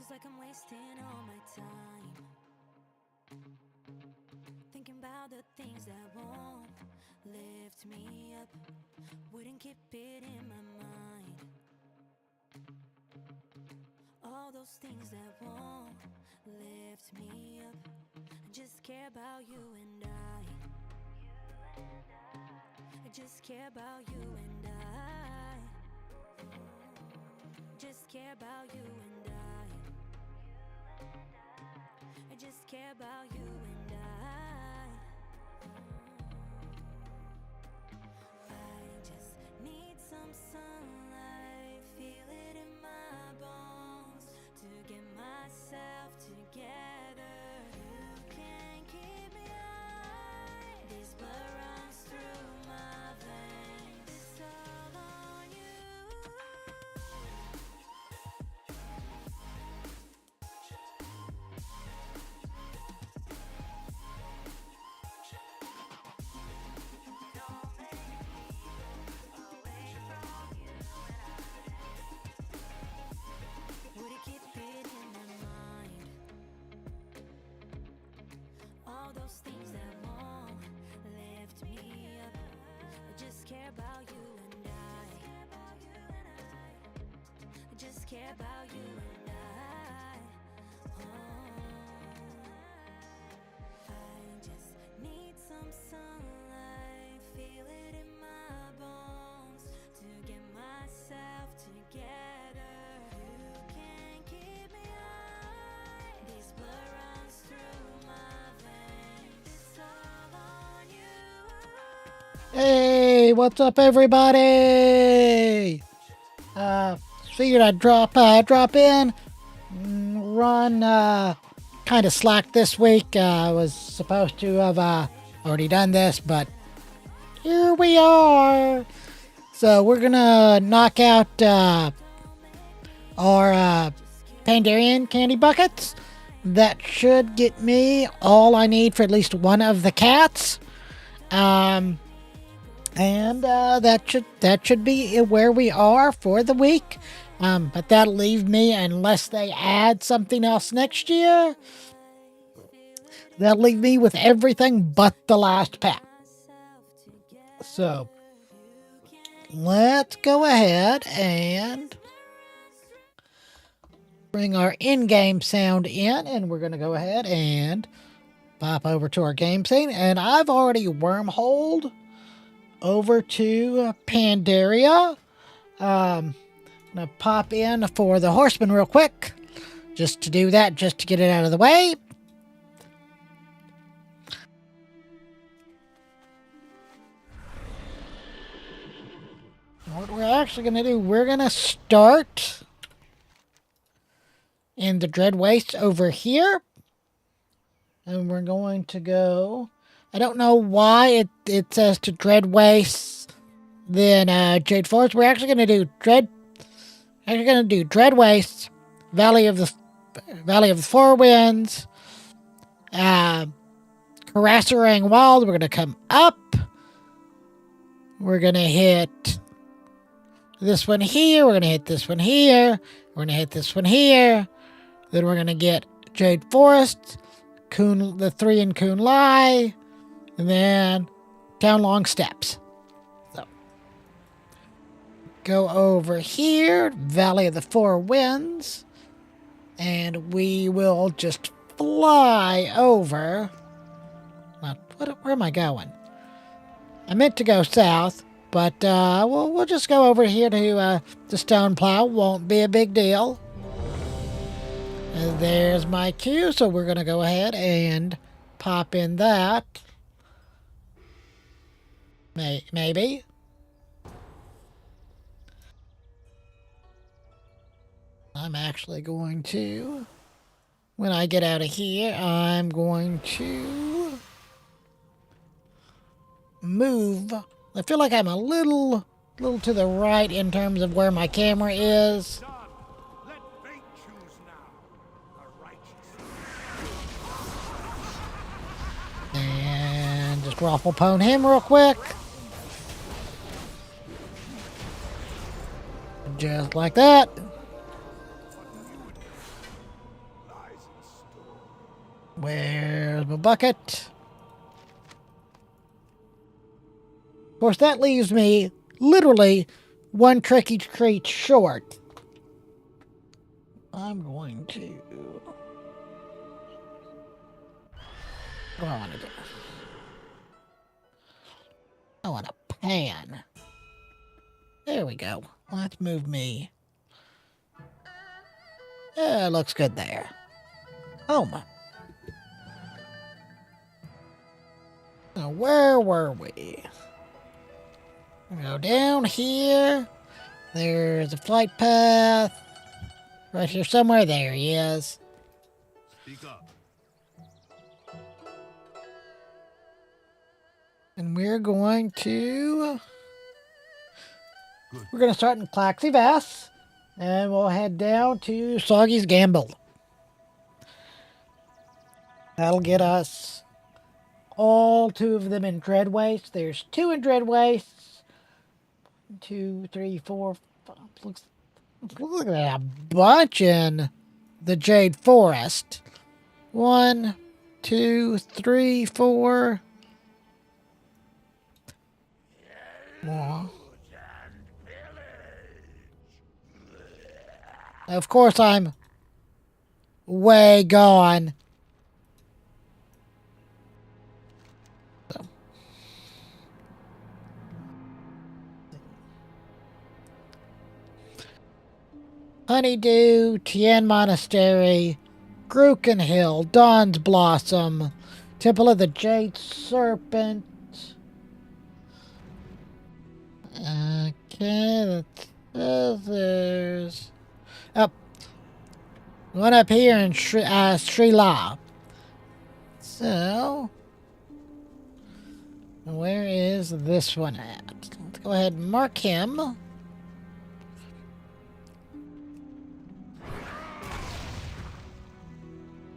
Feels like I'm wasting all my time, thinking about the things that won't lift me up, wouldn't keep it in my mind. All those things that won't lift me up. I just care about you and I just care about you and I just care about you and I just care about you and I just need some sunlight, feel it in my bones to get myself together. You can keep me high, this blood runs through my veins. It's all on you. Would it keep it in my mind? All those things that won't lift me up. I just care about you and I just care about you and I just need some sunlight, feel it in my bones to get myself together. You can keep me high, this blood runs through my veins. It's all on you. Hey, what's up, everybody? Figured I'd drop in, run, kind of slack this week. I was supposed to have already done this, but here we are. So we're gonna knock out our Pandarian candy buckets. That should get me all I need for at least one of the cats. And that should be where we are for the week. But that'll leave me, unless they add something else next year, that'll leave me with everything but the last pack. So let's go ahead and bring our in-game sound in, and we're going to go ahead and pop over to our game scene. And I've already wormholed over to Pandaria. I'm gonna pop in for the horseman real quick, just to do that, just to get it out of the way. What we're actually gonna do, we're gonna start in the Dread Waste over here, and we're going to go. I don't know why it says to Dread Waste, then Jade Forest. We're actually going to do Dread Waste, Valley of the Four Winds, Carasserang Wild. We're going to come up. We're going to hit this one here. We're going to hit this one here. We're going to hit this one here. Then we're going to get Jade Forest, the 3 in Kun Lai, and then down long steps. So go over here, Valley of the Four Winds, and we will just fly over. Where am I going? I meant to go south, but we'll just go over here to the Stone Plow. Won't be a big deal. And there's my queue, so we're going to go ahead and pop in that. Maybe. I'm actually going to, when I get out of here, I'm going to move. I feel like I'm a little to the right in terms of where my camera is. And just raffle pwn him real quick. Just like that. Where's my bucket? Of course, that leaves me literally one tricky treat short. I'm going to... What do I want to do? I want a pan. There we go. Let's move me. Yeah, looks good there. Home. Now, where were we? Go down here. There's a flight path. Right here somewhere. There he is. Speak up. And we're going to... Good. We're going to start in Claxy Vass. And we'll head down to Soggy's Gamble. That'll get us all two of them in Dread Waste. There's two in Dread Waste. 1, 2, 3, 4, 5. Look at that, a bunch in the Jade Forest. 1, 2, 3, 4. More. Of course, I'm way gone. So. Honeydew, Tien Monastery, Gruken Hill, Dawn's Blossom, Temple of the Jade Serpent. Okay, there's... Up. One up here in Sri La. So... Where is this one at? Let's go ahead and mark him.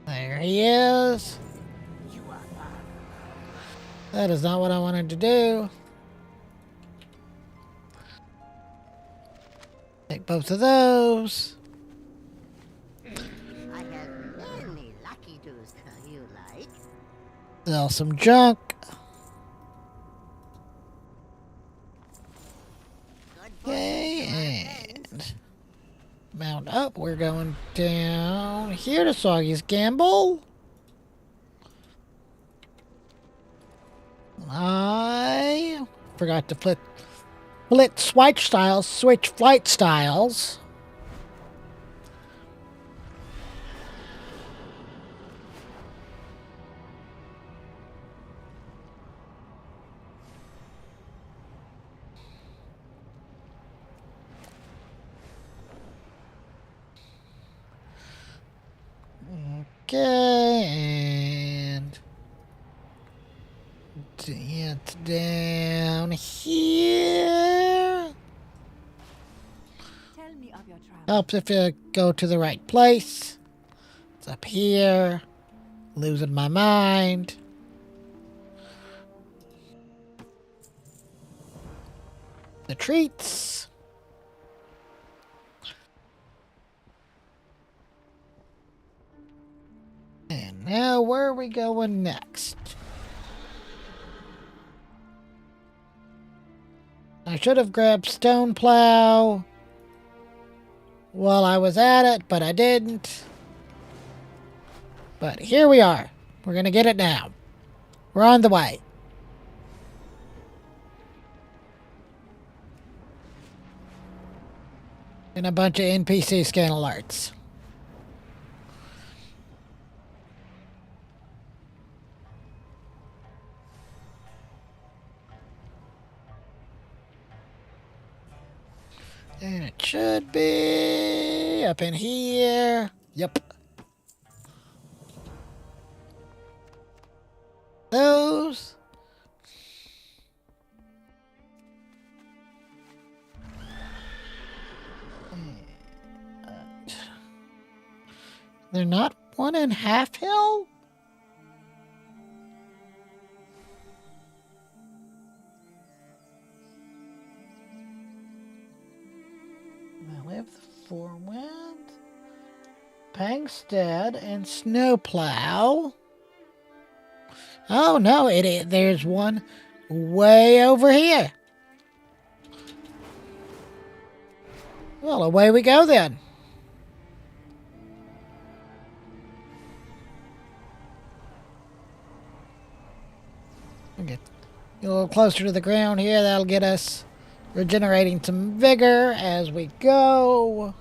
There he is. That is not what I wanted to do. Take both of those. I have many lucky doos you like. Sell some junk. Good for Okay, you, and mount up. We're going down here to Soggy's Gamble. I forgot to switch flight styles. Okay, and it's down here. Tell me of your travels. Helps if you go to the right place. It's up here. Losing my mind. The treats. And now, where are we going next? I should have grabbed Stone Plow while I was at it, but I didn't. But here we are. We're going to get it now. We're on the way. And a bunch of NPC scan alerts. And it should be up in here. Yep. Those. They're not one in Half Hill? We have the Four Winds, Pangstead, and Snowplow. Oh, no, there's one way over here. Well, away we go then. Get a little closer to the ground here. That'll get us regenerating some vigor as we go.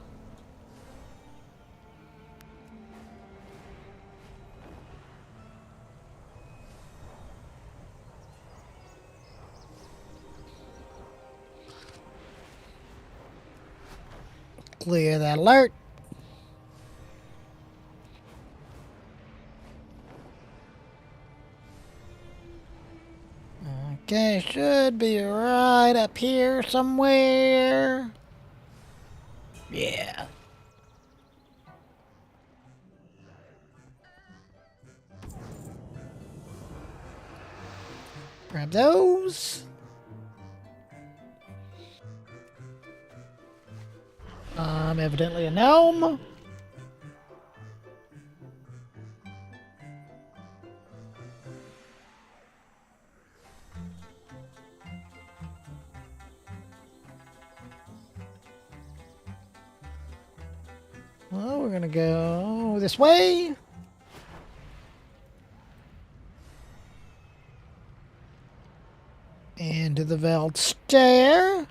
Clear that alert. Okay, should be right up here somewhere. Yeah. Grab those. Evidently a gnome. Well, we're gonna go this way. Into the Veld stair.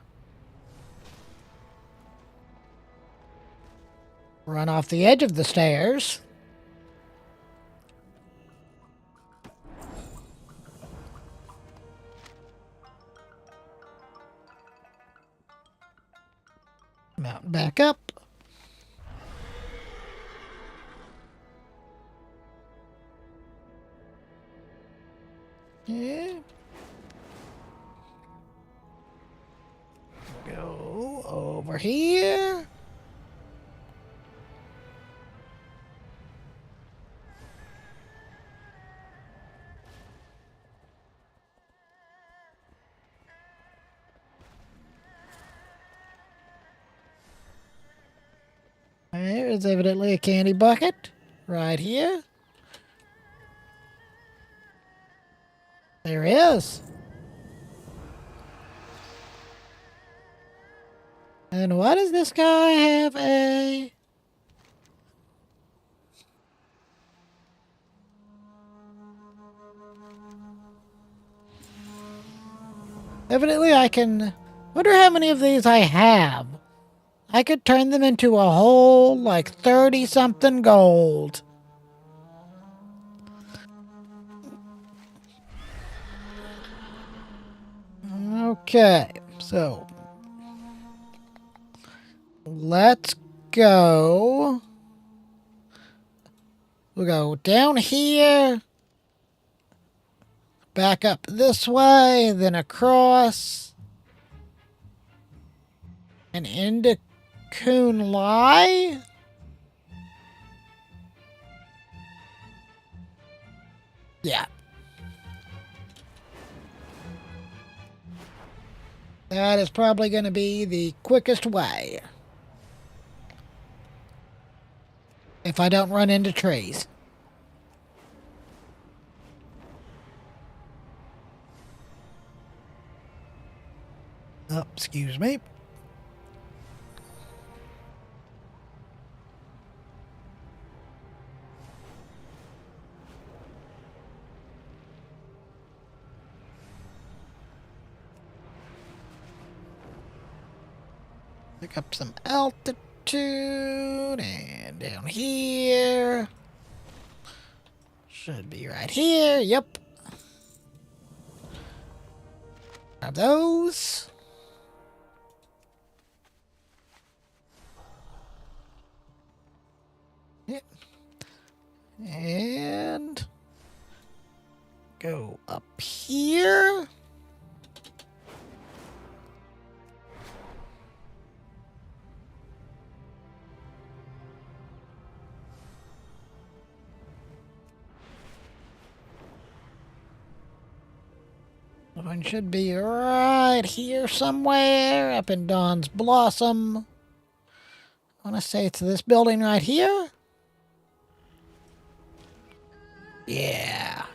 Run off the edge of the stairs. Mount back up. Yeah. Go over here. There is evidently a candy bucket right here. There is. And why does this guy have a... Evidently I can... Wonder how many of these I have. I could turn them into a whole, like, 30-something gold. Okay, so... Let's go... We'll go down here... Back up this way, then across... And into Coon Lie? Yeah. That is probably going to be the quickest way. If I don't run into trees. Oh, excuse me. Pick up some altitude and down here. Should be right here. Yep. Grab those. Yep. And go up here. One should be right here somewhere, up in Dawn's Blossom. I want to say it's this building right here. Yeah.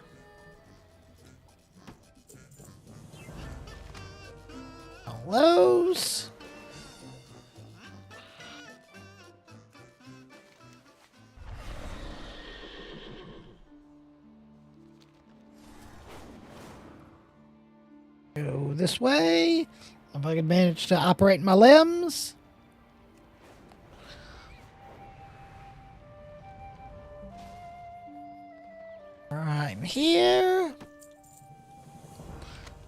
Go this way. If I can manage to operate my limbs. I'm here.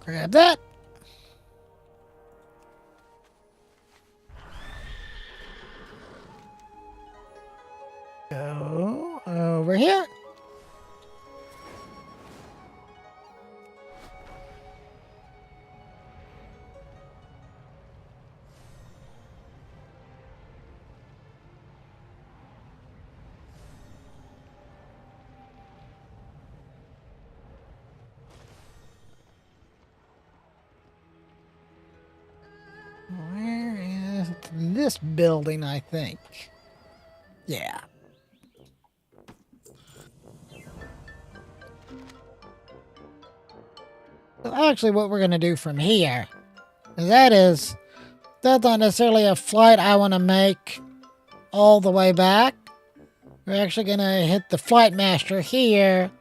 Grab that. Go over here. Where is this building, I think? Yeah. So actually what we're going to do from here, that's not necessarily a flight I want to make all the way back. We're actually going to hit the flight master here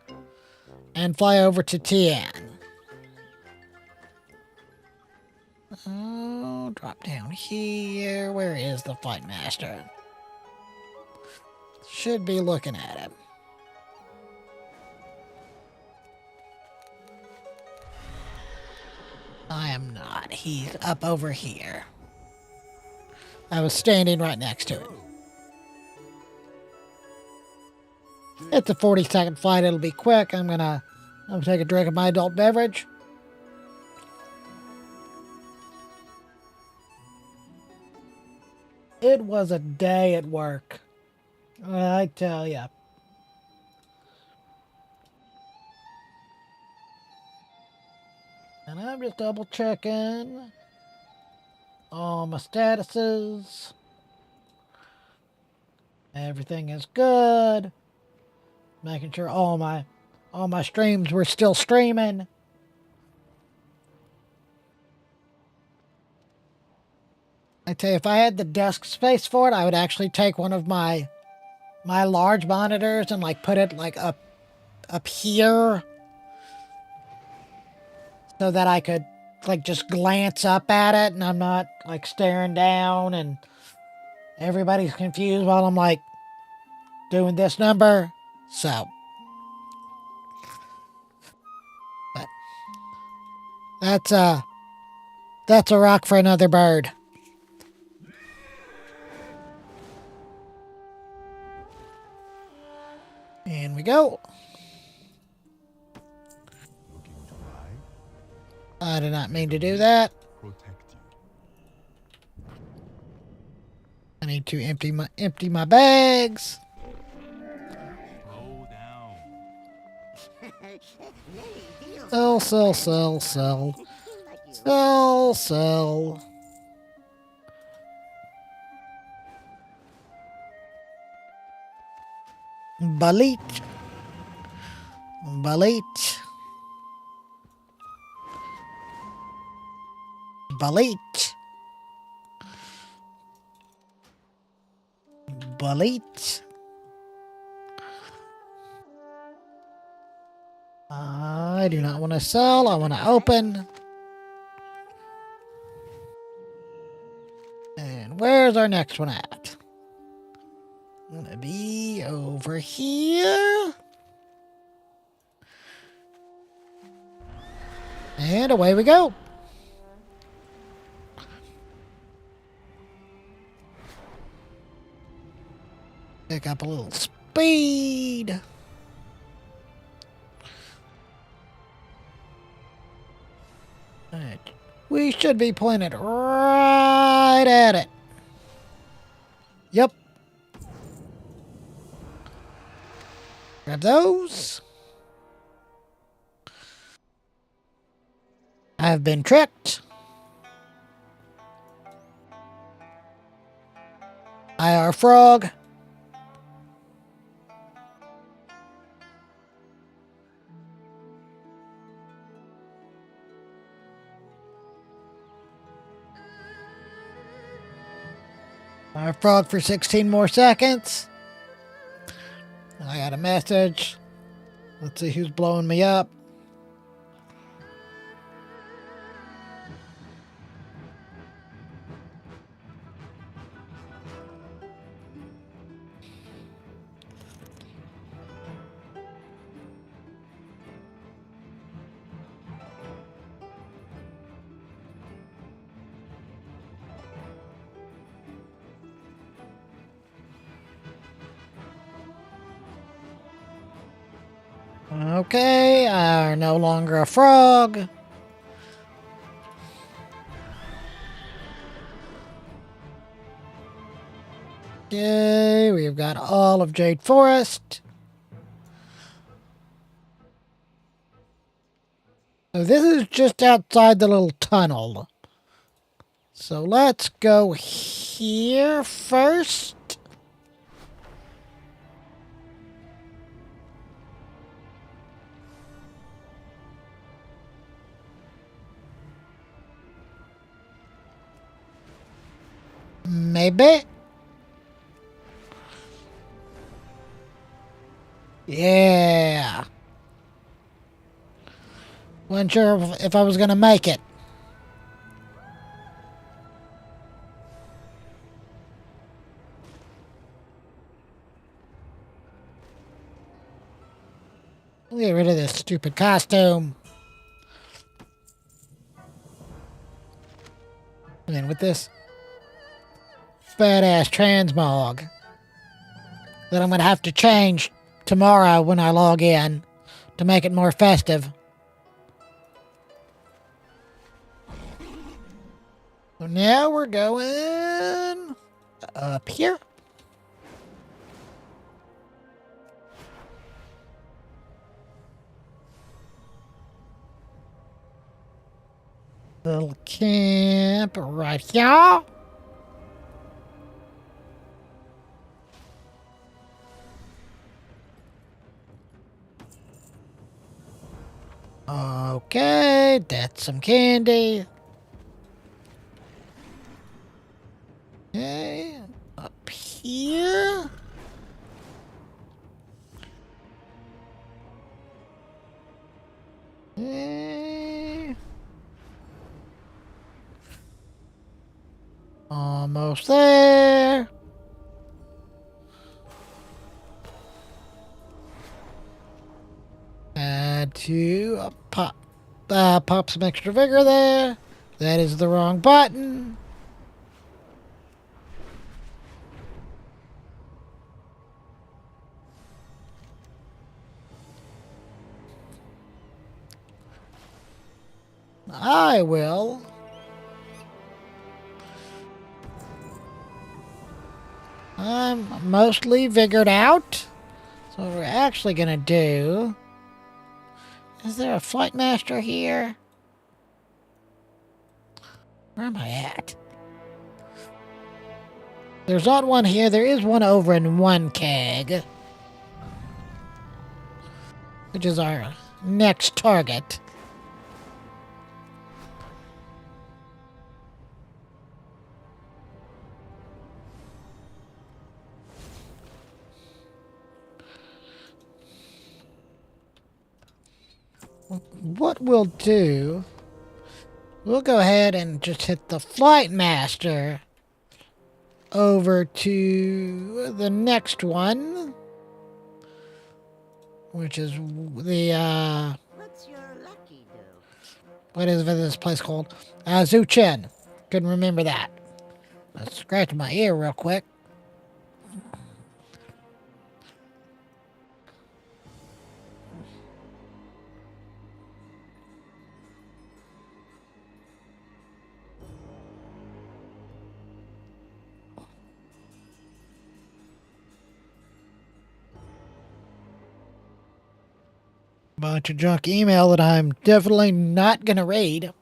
and fly over to Tian. Oh, drop down here. Where is the flight master? Should be looking at him. I am not. He's up over here. I was standing right next to him. It's a 40-second flight. It'll be quick. I'm gonna take a drink of my adult beverage. It was a day at work, I tell ya. And I'm just double checking all my statuses. Everything is good. Making sure all my streams were still streaming. I tell you, if I had the desk space for it, I would actually take one of my large monitors and like put it like up here so that I could like just glance up at it and I'm not like staring down and everybody's confused while I'm like doing this number. So, but that's a rock for another bird. In we go. Looking to buy, I did not mean to do that. protect you. I need to empty my bags. Slow down. Sell, sell, sell, sell. Sell, sell. Balit. Balit. Balit. Balit. I do not want to sell. I want to open. And where's our next one at? Gonna be over here. And away we go. Pick up a little speed. Alright. We should be pointed right at it. Yep. Grab those. I've been tricked. IR frog. IR frog for 16 more seconds. I got a message. Let's see who's blowing me up. Okay, are no longer a frog. Okay, we've got all of Jade Forest. So this is just outside the little tunnel. So let's go here first. Maybe. Yeah. Wasn't sure if I was going to make it. Get rid of this stupid costume. And then with this badass transmog that I'm going to have to change tomorrow when I log in to make it more festive. So now we're going up here. Little camp right here. Okay, that's some candy. Okay, up here. Okay. Almost there. Add to pop some extra vigor there. That is the wrong button. I will. I'm mostly vigored out. So what we're actually gonna do... Is there a flight master here? Where am I at? There's not one here. There is one over in one keg. Which is our next target. What we'll do... We'll go ahead and just hit the flight master over to the next one, which is the What's your lucky do? what is this place called? Zuchen. Couldn't remember that. Let's scratch my ear real quick. Bunch of junk email that I'm definitely not gonna read.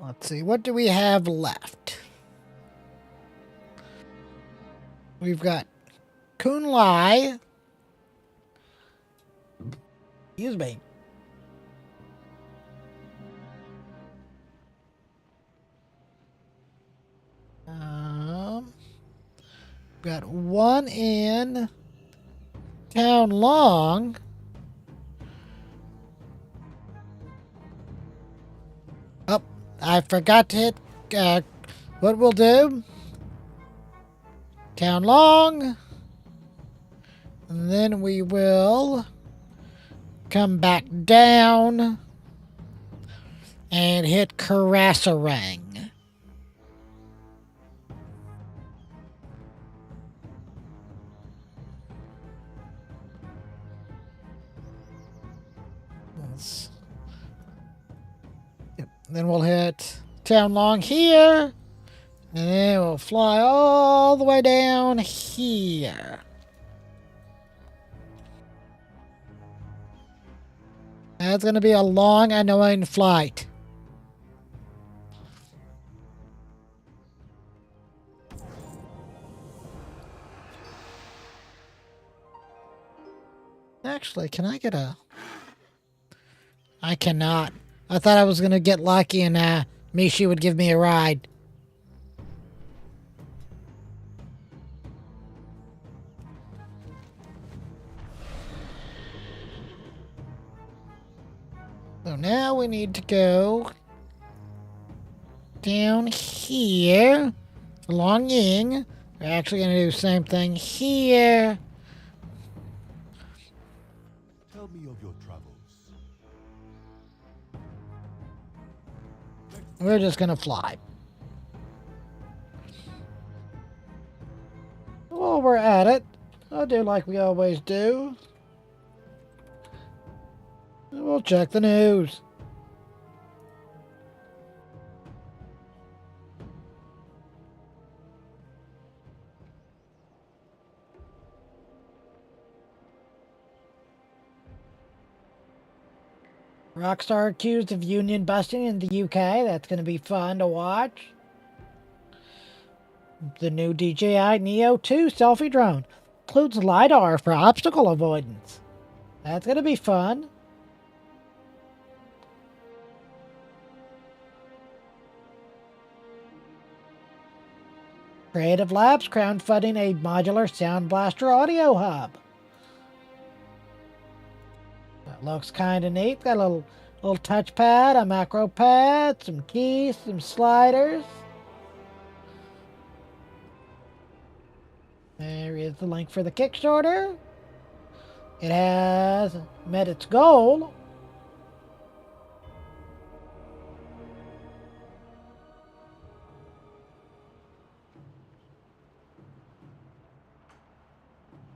Let's see, what do we have left? We've got Kun Lai. Excuse me. Got one in Town Long. Oh, I forgot to hit, what we'll do. Town Long. And then we will come back down and hit Karasarang. winds. Yep. Then we'll hit Town Long here. And then we'll fly all the way down here. That's going to be a long, annoying flight. Actually, can I get a... I cannot. I thought I was going to get lucky and Mishi would give me a ride. So now we need to go down here, along Ying. We're actually going to do the same thing here. Tell me of your travels. We're just going to fly. While we're at it, I'll do like we always do. We'll check the news. Rockstar accused of union busting in the UK. That's going to be fun to watch. The new DJI Neo 2 selfie drone includes LiDAR for obstacle avoidance. That's going to be fun. Creative Labs crowdfunding a modular Sound Blaster audio hub. That looks kind of neat. Got a little touchpad, a macro pad, some keys, some sliders. There is the link for the Kickstarter. It has met its goal.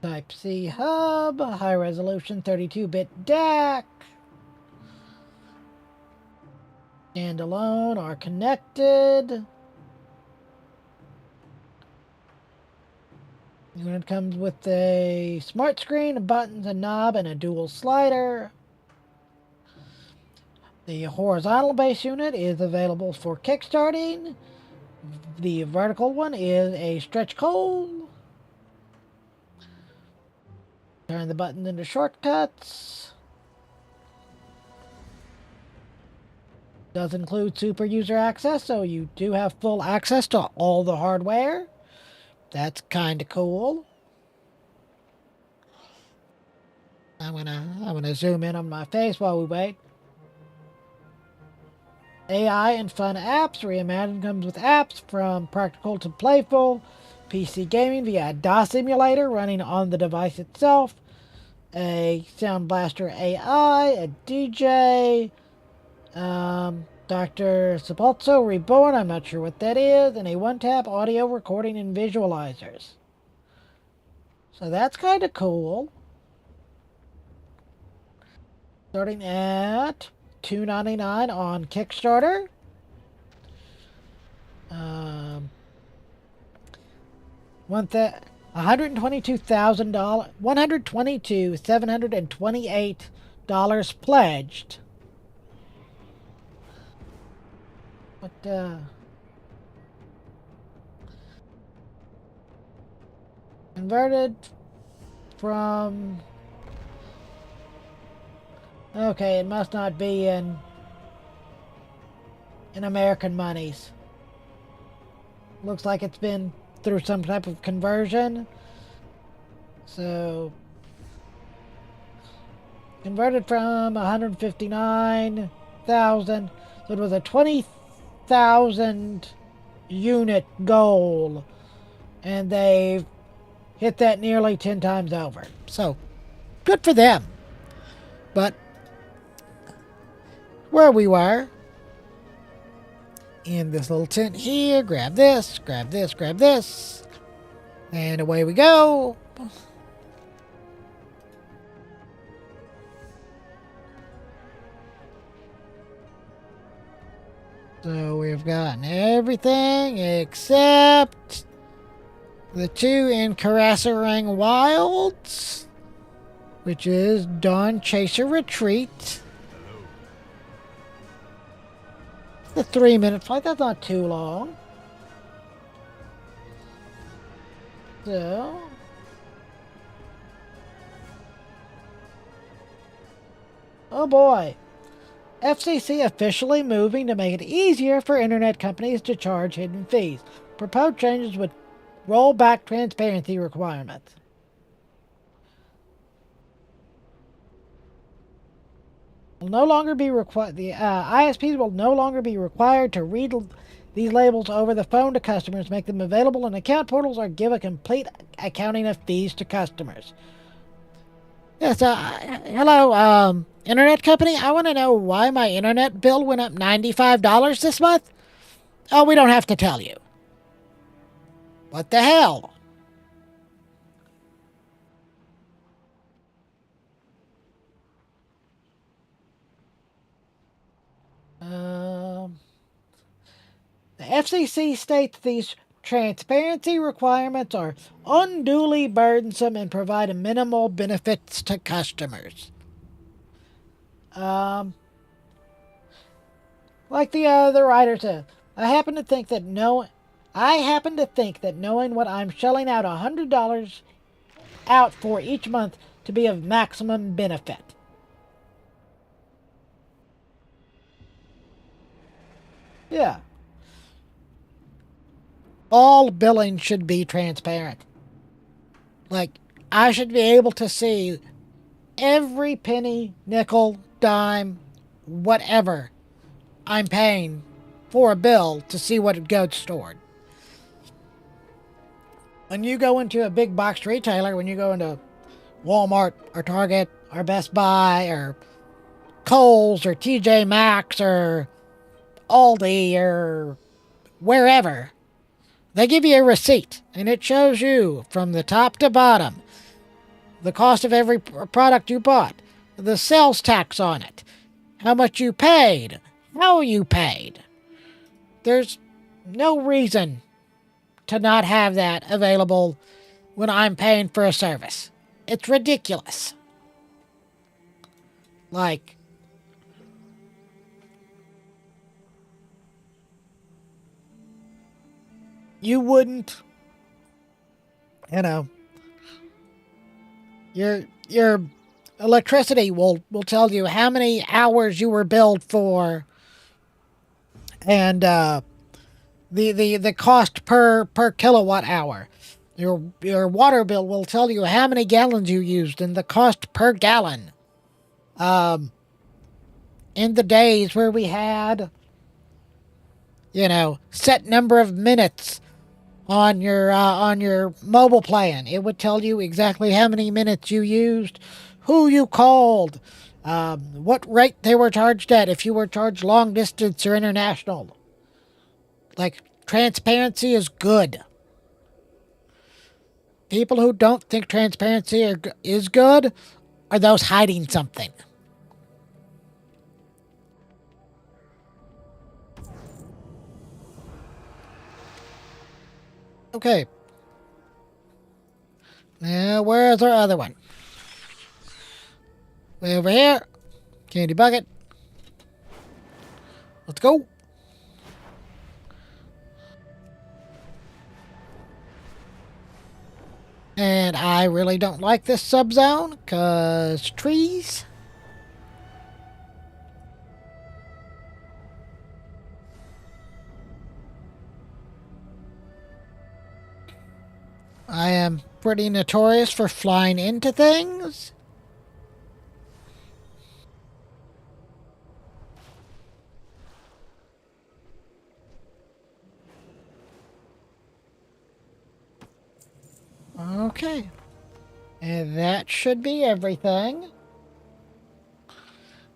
Type-C hub, high-resolution 32-bit DAC. Standalone are connected. Unit comes with a smart screen, buttons, a knob, and a dual slider. The horizontal base unit is available for kickstarting. The vertical one is a stretch goal. Turn the buttons into shortcuts. Does include super user access, so you do have full access to all the hardware. That's kind of cool. I'm gonna zoom in on my face while we wait. AI and fun apps. Reimagined comes with apps from practical to playful. PC gaming via a DOS emulator running on the device itself. A Sound Blaster AI, a DJ, Dr. Sepulso Reborn, I'm not sure what that is, and a one-tap audio recording and visualizers. So that's kind of cool. Starting at $2.99 on Kickstarter. $122,728 pledged. But converted from... Okay, it must not be in American monies. Looks like it's been through some type of conversion. So converted from 159,000. So it was a 20,000 unit goal, and they've hit that nearly 10 times over. So good for them. But where we were, in this little tent here, grab this, grab this, grab this, and away we go. So we've gotten everything except the two in Carasserang Wilds, which is Dawn Chaser Retreat. The 3-minute flight, that's not too long. So, oh boy. FCC officially moving to make it easier for internet companies to charge hidden fees. Proposed changes would roll back transparency requirements. Will no longer be required. The ISPs will no longer be required to read these labels over the phone to customers, make them available in account portals, or give a complete accounting of fees to customers. Yes, hello, internet company. I want to know why my internet bill went up $95 this month. Oh, we don't have to tell you. What the hell? The FCC states these transparency requirements are unduly burdensome and provide minimal benefits to customers. Like the writer said, I happen to think that knowing what I'm shelling out $100 out for each month to be of maximum benefit. Yeah. All billing should be transparent. Like, I should be able to see every penny, nickel, dime, whatever I'm paying for a bill to see what it goes toward. When you go into a big box retailer, when you go into Walmart or Target or Best Buy or Kohl's or TJ Maxx or Aldi or wherever, they give you a receipt and it shows you from the top to bottom the cost of every product you bought, the sales tax on it, how much you paid, how you paid. There's no reason to not have that available when I'm paying for a service. It's ridiculous. Like, you wouldn't, your electricity will tell you how many hours you were billed for, and the cost per kilowatt hour. Your water bill will tell you how many gallons you used and the cost per gallon. In the days where we had, set number of minutes on your mobile plan, it would tell you exactly how many minutes you used, who you called, what rate they were charged at, if you were charged long distance or international. Like, transparency is good. People who don't think transparency is good are those hiding something. Okay. Now, where's our other one? Way over here. Candy bucket. Let's go. And I really don't like this subzone, because trees. I am pretty notorious for flying into things. Okay. And that should be everything.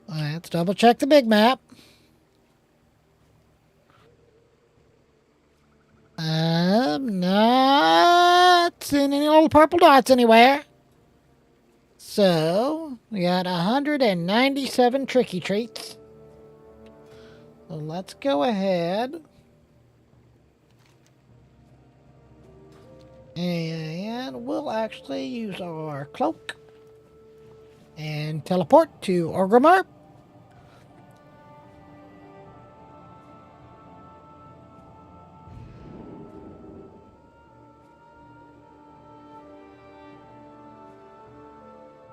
Let's double check the big map. I'm not seeing any little purple dots anywhere. So, we got 197 tricky treats. So let's go ahead and we'll actually use our cloak and teleport to Orgrimmar.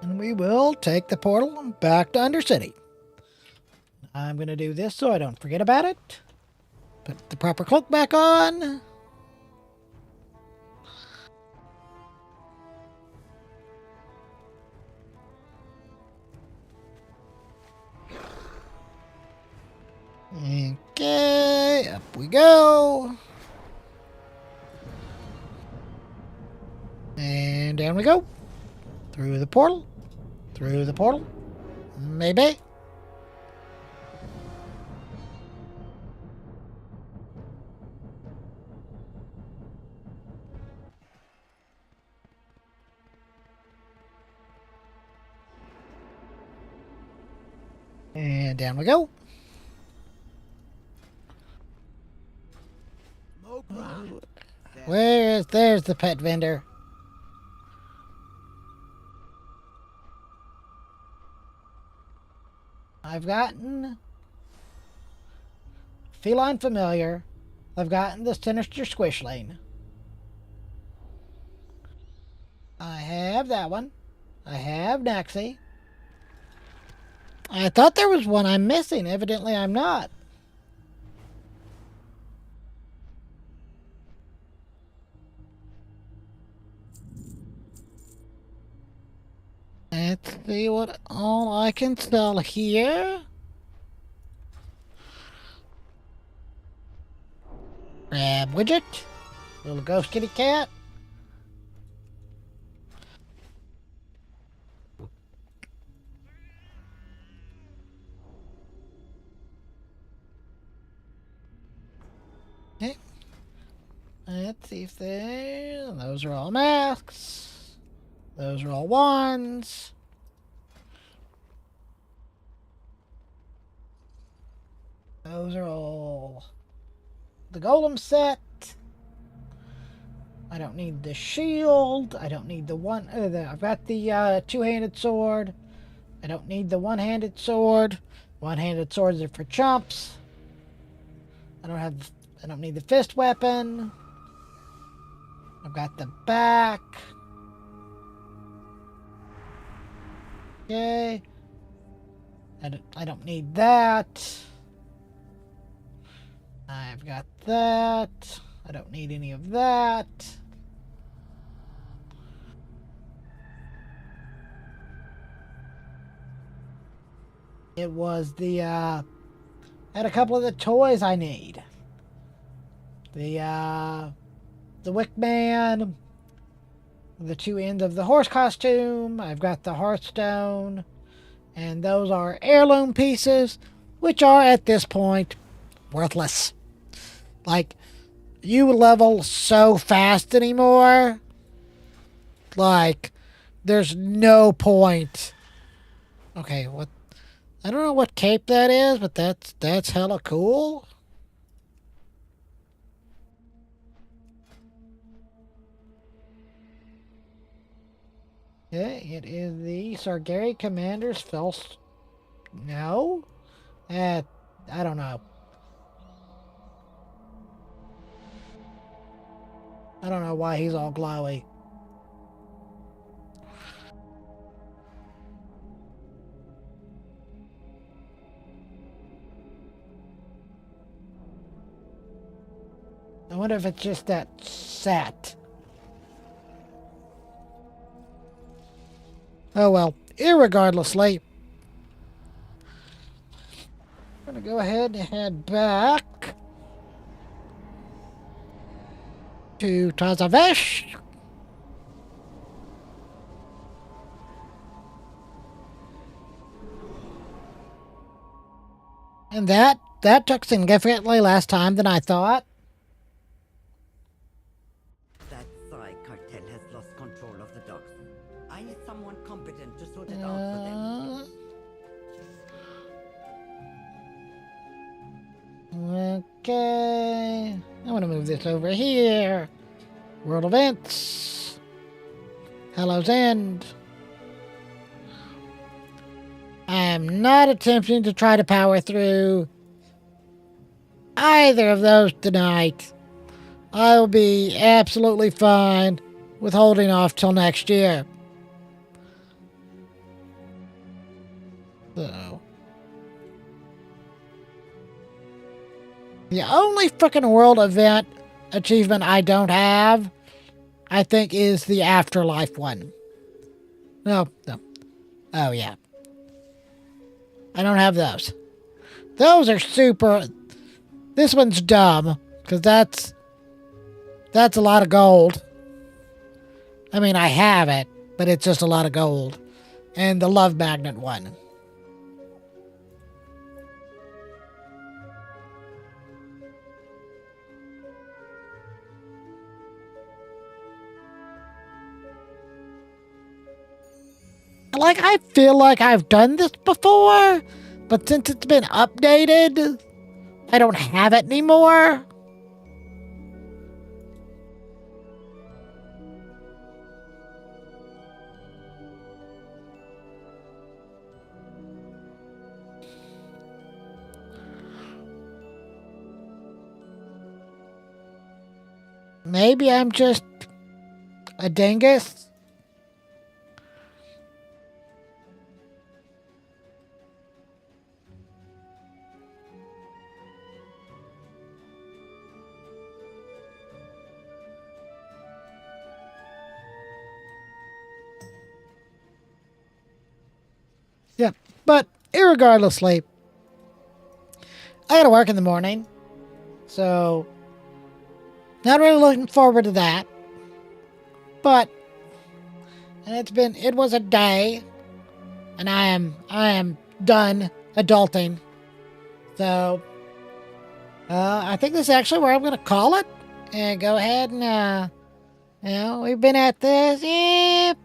And we will take the portal back to Undercity. I'm going to do this so I don't forget about it. Put the proper cloak back on. Okay, up we go. And down we go. Through the portal. Through the portal. Maybe. And down we go. There's the pet vendor. I've gotten Feline Familiar. I've gotten the Sinister Squishling. I have that one. I have Naxi. I thought there was one I'm missing. Evidently I'm not. Let's see what all I can sell here. Grab widget. Little ghost kitty cat. Okay. Let's see if those are all masks. Those are all wands. Those are all the golem set. I don't need the shield. I don't need the one. I've got the two-handed sword. I don't need the one-handed sword. One-handed swords are for chumps. I don't need the fist weapon. I've got the back. Okay. I don't need that. I've got that. I don't need any of that. It was the, had a couple of the toys I need. The Wickman, the two ends of the horse costume. I've got the Hearthstone, and those are heirloom pieces, which are at this point worthless. Like, you level so fast anymore. Like, there's no point. Okay, what? I don't know what cape that is, but that's hella cool. Okay, it is the Sargari Commander's Felst. No? I don't know. I don't know why he's all glowy. I wonder if it's just that set. Oh well, irregardlessly, I'm gonna go ahead and head back to Tazavesh. And that took significantly less time than I thought. That Psy cartel has lost control of the docks. I need someone competent to sort it out for them. Okay. I want to move this over here. World events. Hallow's End. I am not attempting to try to power through either of those tonight. I'll be absolutely fine with holding off till next year. So. The only freaking world event achievement I don't have, I think, is the Afterlife one. No. Oh, yeah. I don't have those. Those are super... This one's dumb, because that's a lot of gold. I mean, I have it, but it's just a lot of gold. And the Love Magnet one. Like, I feel like I've done this before, but since it's been updated, I don't have it anymore. Maybe I'm just a dingus. Yeah, but irregardlessly, I gotta work in the morning, so not really looking forward to that. But it was a day, and I am done adulting. So I think this is actually where I'm gonna call it and go ahead and we've been at this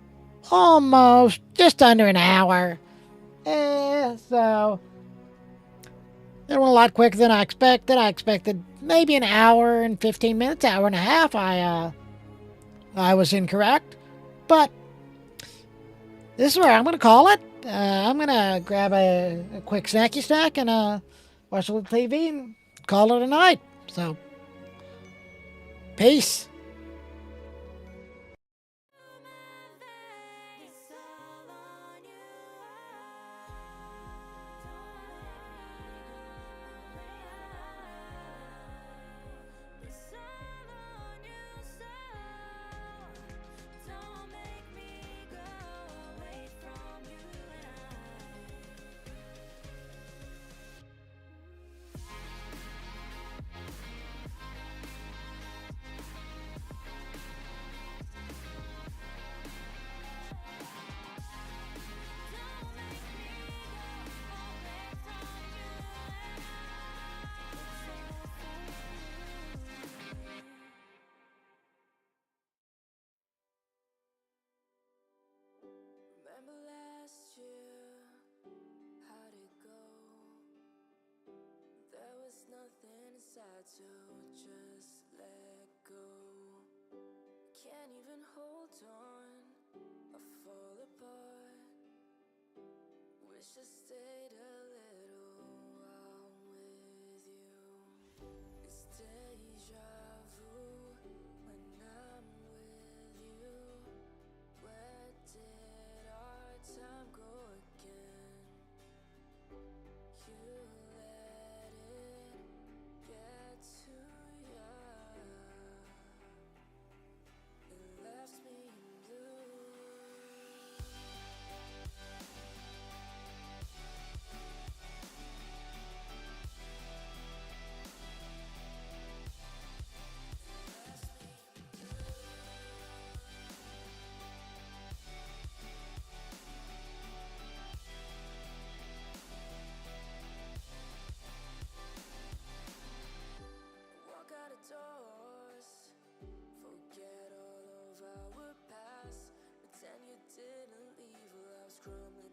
almost just under an hour. So it went a lot quicker than I expected. I expected maybe an hour and 15 minutes, hour and a half. I was incorrect. But this is where I'm going to call it. I'm going to grab a quick snacky snack and watch a little TV and call it a night. So, peace. Remember last year, how'd it go? There was nothing inside to just let go. Can't even hold on, I fall apart. Wish I stayed a little while with you. It's deja vu when I'm with you. Where did our time go again? You let it get to ya. It left me blue. Walk out of doors, forget all of our past. Pretend you didn't leave while I was crumbling